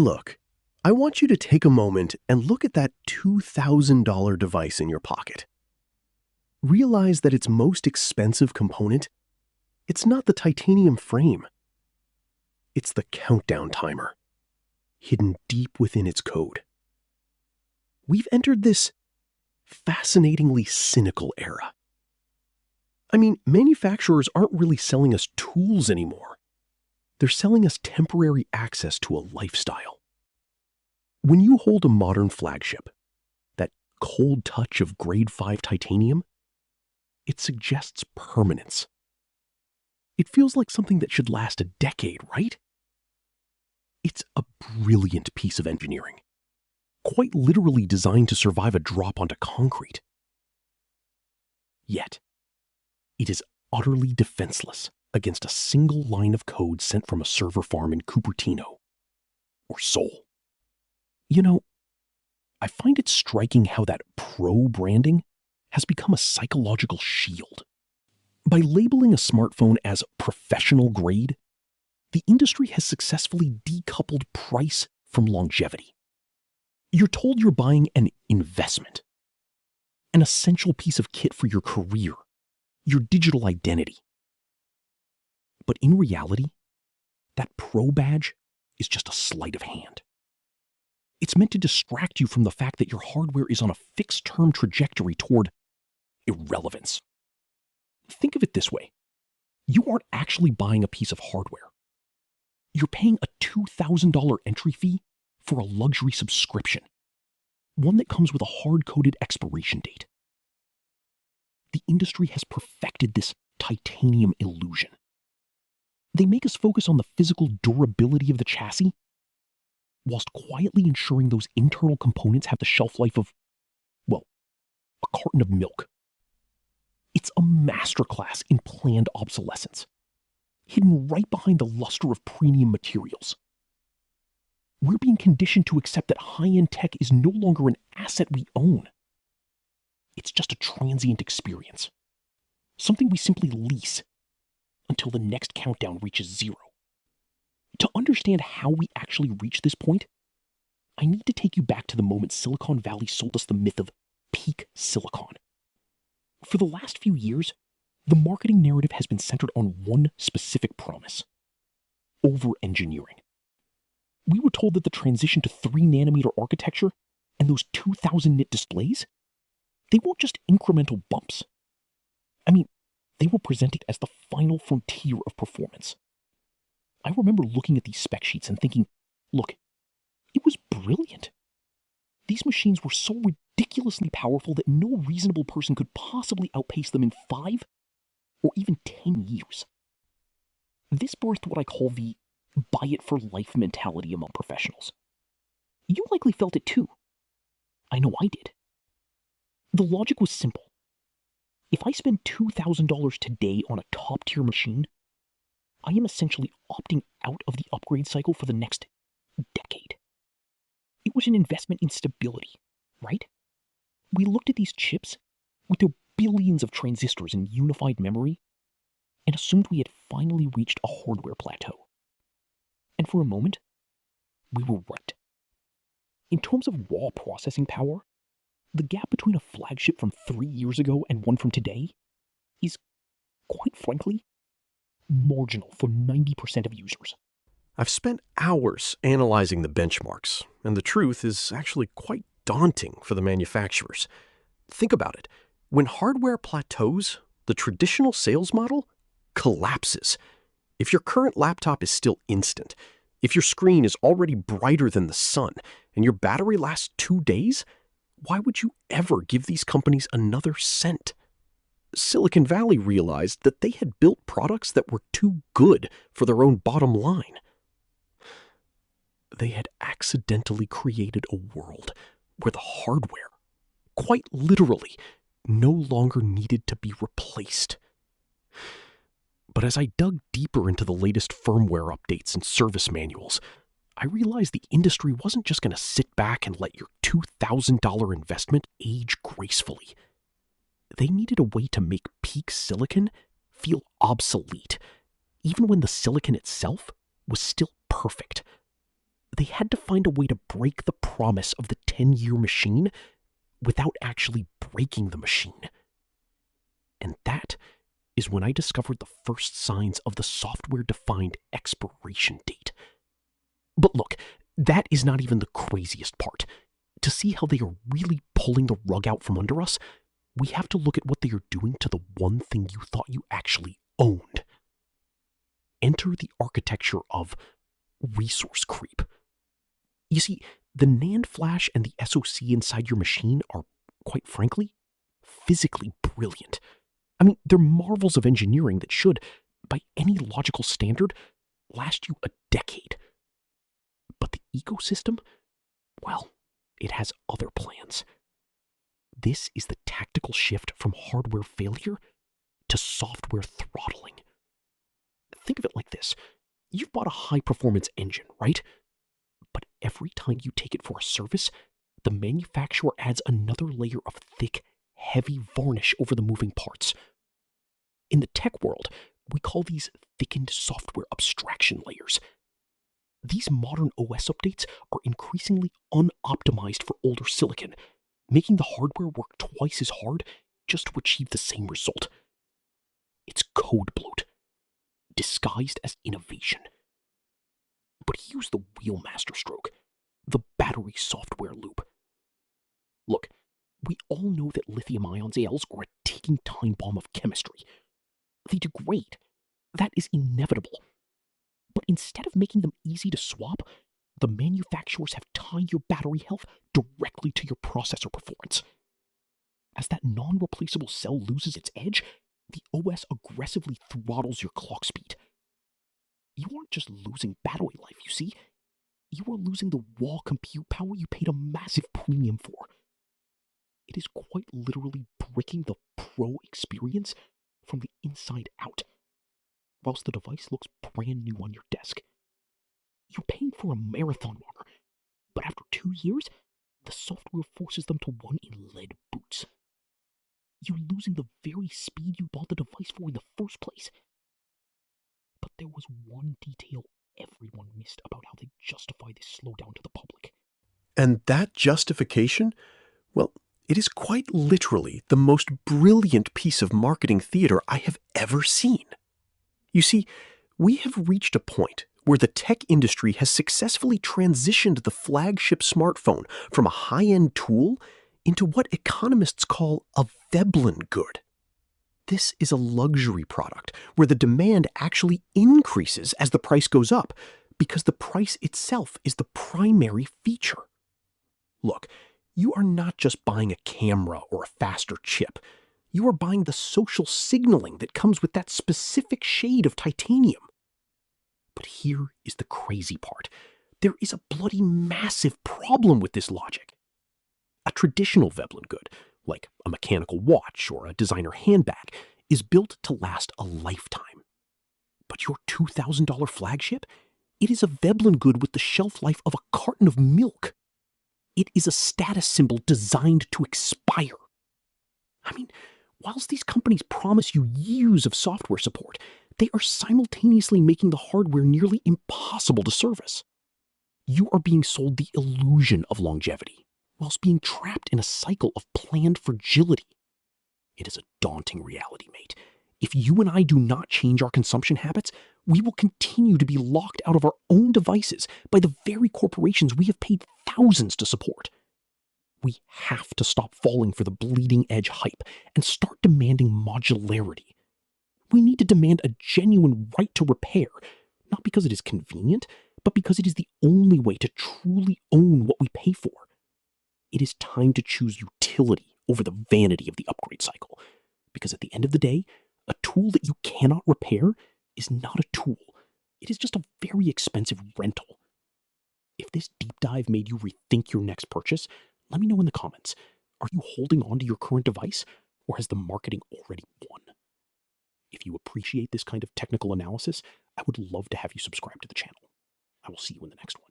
Look, I want you to take a moment and look at that $2,000 device in your pocket. Realize that its most expensive component, it's not the titanium frame. It's the countdown timer, hidden deep within its code. We've entered this fascinatingly cynical era. I mean, manufacturers aren't really selling us tools anymore. They're selling us temporary access to a lifestyle. When you hold a modern flagship, that cold touch of grade 5 titanium, it suggests permanence. It feels like something that should last a decade, right? It's a brilliant piece of engineering, quite literally designed to survive a drop onto concrete. Yet, it is utterly defenseless against a single line of code sent from a server farm in Cupertino or Seoul. You know, I find it striking how that pro branding has become a psychological shield. By labeling a smartphone as professional grade, the industry has successfully decoupled price from longevity. You're told you're buying an investment, an essential piece of kit for your career, your digital identity. But in reality, that pro badge is just a sleight of hand. It's meant to distract you from the fact that your hardware is on a fixed-term trajectory toward irrelevance. Think of it this way. You aren't actually buying a piece of hardware. You're paying a $2,000 entry fee for a luxury subscription, one that comes with a hard-coded expiration date. The industry has perfected this titanium illusion. They make us focus on the physical durability of the chassis, whilst quietly ensuring those internal components have the shelf life of, well, a carton of milk. It's a masterclass in planned obsolescence, hidden right behind the luster of premium materials. We're being conditioned to accept that high-end tech is no longer an asset we own. It's just a transient experience, something we simply lease until the next countdown reaches zero. To understand how we actually reach this point, I need to take you back to the moment Silicon Valley sold us the myth of peak silicon. For the last few years, the marketing narrative has been centered on one specific promise: over-engineering. We were told that the transition to 3nm architecture and those 2000 nit displays, they weren't just incremental bumps. I mean, they were presented as the final frontier of performance. I remember looking at these spec sheets and thinking, look, it was brilliant. These machines were so ridiculously powerful that no reasonable person could possibly outpace them in 5 or even 10 years. This birthed what I call the buy-it-for-life mentality among professionals. You likely felt it too. I know I did. The logic was simple. If I spend $2,000 today on a top-tier machine, I am essentially opting out of the upgrade cycle for the next decade. It was an investment in stability, right? We looked at these chips with their billions of transistors and unified memory and assumed we had finally reached a hardware plateau. And for a moment, we were right. In terms of raw processing power, the gap between a flagship from 3 years ago and one from today is, quite frankly, marginal for 90% of users. I've spent hours analyzing the benchmarks, and the truth is actually quite daunting for the manufacturers. Think about it. When hardware plateaus, the traditional sales model collapses. If your current laptop is still instant, if your screen is already brighter than the sun, and your battery lasts 2 days, why would you ever give these companies another cent? Silicon Valley realized that they had built products that were too good for their own bottom line. They had accidentally created a world where the hardware, quite literally, no longer needed to be replaced. But as I dug deeper into the latest firmware updates and service manuals, I realized the industry wasn't just going to sit back and let your $2,000 investment age gracefully. They needed a way to make peak silicon feel obsolete, even when the silicon itself was still perfect. they had to find a way to break the promise of the 10-year machine without actually breaking the machine. And that is when I discovered the first signs of the software-defined expiration date. But look, that is not even the craziest part. To see how they are really pulling the rug out from under us, we have to look at what they are doing to the one thing you thought you actually owned. Enter the architecture of resource creep. You see, the NAND flash and the SoC inside your machine are, quite frankly, physically brilliant. I mean, they're marvels of engineering that should, by any logical standard, last you a decade. But the ecosystem, well, it has other plans. This is the tactical shift from hardware failure to software throttling. Think of it like this. You've bought a high-performance engine, right? But every time you take it for a service, the manufacturer adds another layer of thick, heavy varnish over the moving parts. In the tech world, we call these thickened software abstraction layers. These modern OS updates are increasingly unoptimized for older silicon, making the hardware work twice as hard just to achieve the same result. It's code bloat, disguised as innovation. But use the real masterstroke, the battery software loop. Look, we all know that lithium-ion cells are a ticking time bomb of chemistry. They degrade. That is inevitable. But instead of making them easy to swap, the manufacturers have tied your battery health directly to your processor performance. As that non-replaceable cell loses its edge, the OS aggressively throttles your clock speed. You aren't just losing battery life, you see. You are losing the raw compute power you paid a massive premium for. It is quite literally bricking the pro experience from the inside out, whilst the device looks brand new on your desk. You're paying for a marathon runner, but after 2 years, the software forces them to run in lead boots. You're losing the very speed you bought the device for in the first place. But there was one detail everyone missed about how they justify this slowdown to the public. And that justification, well, it is quite literally the most brilliant piece of marketing theater I have ever seen. You see, we have reached a point where the tech industry has successfully transitioned the flagship smartphone from a high-end tool into what economists call a Veblen good. This is a luxury product where the demand actually increases as the price goes up because the price itself is the primary feature. Look, you are not just buying a camera or a faster chip. You are buying the social signaling that comes with that specific shade of titanium. But here is the crazy part. There is a bloody massive problem with this logic. A traditional Veblen good, like a mechanical watch or a designer handbag, is built to last a lifetime. But your $2,000 flagship? It is a Veblen good with the shelf life of a carton of milk. It is a status symbol designed to expire. I mean, whilst these companies promise you years of software support, they are simultaneously making the hardware nearly impossible to service. You are being sold the illusion of longevity, whilst being trapped in a cycle of planned fragility. It is a daunting reality, mate. If you and I do not change our consumption habits, we will continue to be locked out of our own devices by the very corporations we have paid thousands to support. We have to stop falling for the bleeding edge hype and start demanding modularity. We need to demand a genuine right to repair, not because it is convenient, but because it is the only way to truly own what we pay for. It is time to choose utility over the vanity of the upgrade cycle, because at the end of the day, a tool that you cannot repair is not a tool. It is just a very expensive rental. If this deep dive made you rethink your next purchase, let me know in the comments. Are you holding on to your current device, or has the marketing already won? If you appreciate this kind of technical analysis, I would love to have you subscribe to the channel. I will see you in the next one.